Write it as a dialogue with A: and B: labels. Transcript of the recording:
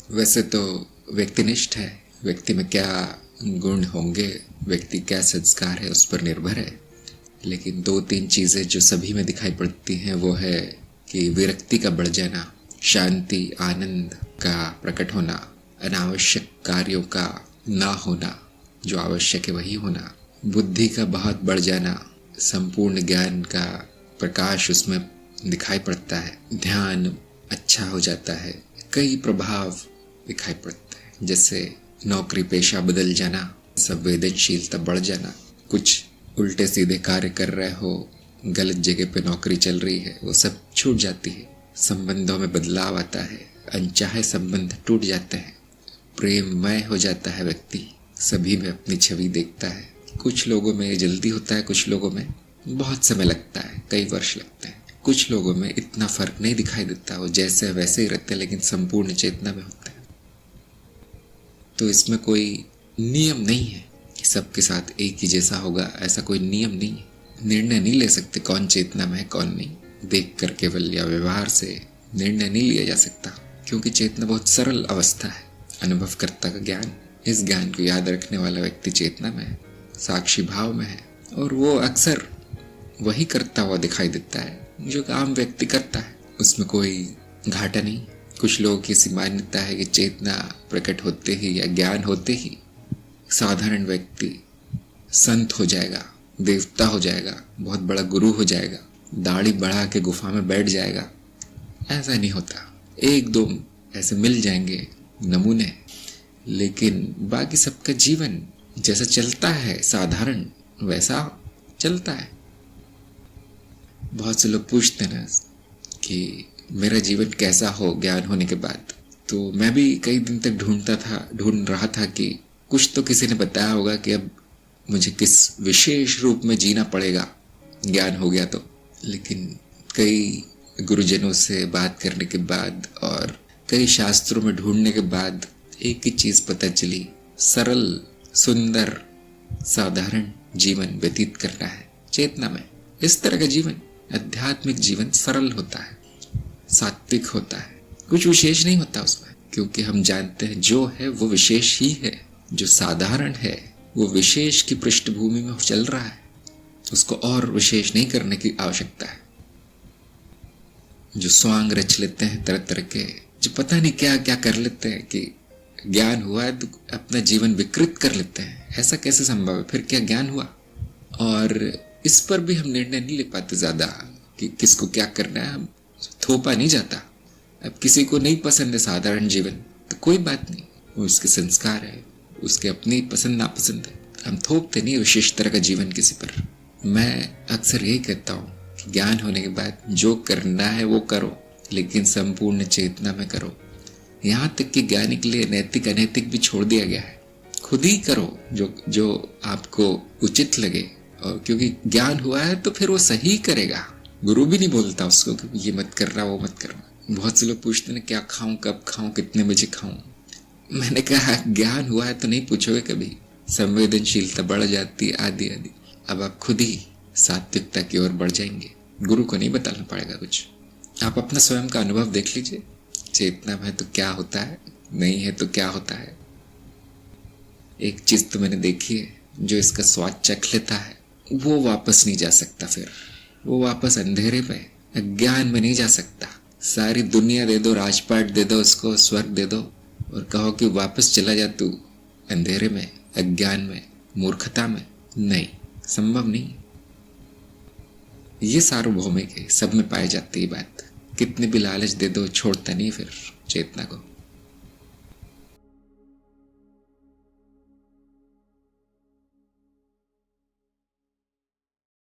A: वैसे तो व्यक्तिनिष्ठ है, व्यक्ति में क्या गुण होंगे, व्यक्ति क्या संस्कार है उस पर निर्भर है। लेकिन दो तीन चीज़ें जो सभी में दिखाई पड़ती हैं वो है कि विरक्ति का बढ़ जाना, शांति आनंद का प्रकट होना, अनावश्यक कार्यों का ना होना, जो आवश्यक है वही होना, बुद्धि का बहुत बढ़ जाना, संपूर्ण ज्ञान का प्रकाश उसमें दिखाई पड़ता है, ध्यान अच्छा हो जाता है, कई प्रभाव दिखाई पड़ते हैं, जैसे नौकरी पेशा बदल जाना, संवेदनशीलता बढ़ जाना, कुछ उल्टे सीधे कार्य कर रहे हो, गलत जगह पे नौकरी चल रही है, वो सब छूट जाती है, संबंधों में बदलाव आता है, अनचाहे संबंध टूट जाते हैं, प्रेममय हो जाता है व्यक्ति, सभी में अपनी छवि देखता है। कुछ लोगों में जल्दी होता है, कुछ लोगों में बहुत समय लगता है, कई वर्ष लगते हैं, कुछ लोगों में इतना फर्क नहीं दिखाई देता, वो जैसे वैसे ही रहते हैं लेकिन संपूर्ण चेतना में होते हैं। तो इसमें कोई नियम नहीं है कि सबके साथ एक ही जैसा होगा, ऐसा कोई नियम नहीं है। निर्णय नहीं ले सकते कौन चेतना में है कौन नहीं, देख कर केवल या व्यवहार से निर्णय नहीं लिया जा सकता, क्योंकि चेतना बहुत सरल अवस्था है, अनुभवकर्ता का ज्ञान। इस ज्ञान को याद रखने वाला व्यक्ति चेतना में है, साक्षी भाव में है, और वो अक्सर वही करता हुआ दिखाई देता है जो आम व्यक्ति करता है, उसमें कोई घाटा नहीं। कुछ लोगों की ऐसी मान्यता है कि चेतना प्रकट होते ही या ज्ञान होते ही साधारण व्यक्ति संत हो जाएगा, देवता हो जाएगा, बहुत बड़ा गुरु हो जाएगा, दाढ़ी बढ़ा के गुफा में बैठ जाएगा। ऐसा नहीं होता, एक दो ऐसे मिल जाएंगे नमूने, लेकिन बाकी सबका जीवन जैसा चलता है साधारण वैसा चलता है। बहुत से लोग पूछते हैं ना कि मेरा जीवन कैसा हो ज्ञान होने के बाद, तो मैं भी कई दिन तक ढूंढ रहा था कि कुछ तो किसी ने बताया होगा कि अब मुझे किस विशेष रूप में जीना पड़ेगा ज्ञान हो गया तो। लेकिन कई गुरुजनों से बात करने के बाद और कई शास्त्रों में ढूंढने के बाद एक ही चीज पता चली, सरल सुंदर साधारण जीवन व्यतीत करना है चेतना में। इस तरह का जीवन, आध्यात्मिक जीवन सरल होता है, सात्विक होता है, कुछ विशेष नहीं होता उसमें, क्योंकि हम जानते हैं जो है वो विशेष ही है, जो साधारण है वो विशेष की पृष्ठभूमि में चल रहा है, उसको और विशेष नहीं करने की आवश्यकता है। जो स्वांग रच लेते हैं तरह तरह के, जो पता नहीं क्या क्या कर लेते हैं कि ज्ञान हुआ है तो अपना जीवन विकृत कर लेते हैं, ऐसा कैसे संभव है? फिर क्या ज्ञान हुआ? और इस पर भी हम निर्णय नहीं ले पाते ज्यादा कि किसको क्या करना है, हम थोपा नहीं जाता। अब किसी को नहीं पसंद है साधारण जीवन तो कोई बात नहीं, वो उसके संस्कार है, उसके अपनी पसंद नापसंद है, हम थोपते नहीं विशेष तरह का जीवन किसी पर। मैं अक्सर यही कहता हूँ कि ज्ञान होने के बाद जो करना है वो करो, लेकिन संपूर्ण चेतना में करो। यहाँ तक कि ज्ञानी के लिए नैतिक अनैतिक भी छोड़ दिया गया है, खुद ही करो जो आपको उचित लगे, और क्योंकि ज्ञान हुआ है तो फिर वो सही करेगा, गुरु भी नहीं बोलता उसको कि ये मत करना वो मत करना। बहुत से लोग पूछते हैं क्या खाऊं, कब खाऊं, कितने बजे खाऊं। मैंने कहा ज्ञान हुआ है तो नहीं पूछोगे कभी, संवेदनशीलता बढ़ जाती है आदि आदि। अब आप खुद ही सात्विकता की ओर बढ़ जाएंगे, गुरु को नहीं बताना पड़ेगा कुछ। आप अपना स्वयं का अनुभव देख लीजिए, चेतना में तो क्या होता है, नहीं है तो क्या होता है। एक चीज तो मैंने देखी है, जो इसका स्वाद चख लेता है वो वापस नहीं जा सकता, फिर वो वापस अंधेरे में अज्ञान में नहीं जा सकता। सारी दुनिया दे दो, राजपाट दे दो, उसको स्वर्ग दे दो और कहो कि वापस चला जा तू अंधेरे में, अज्ञान में, मूर्खता में, नहीं, संभव नहीं। ये सार्वभौमिक है, सब में पाई जाती है बात। कितने भी लालच दे दो छोड़ता नहीं फिर चेतना को।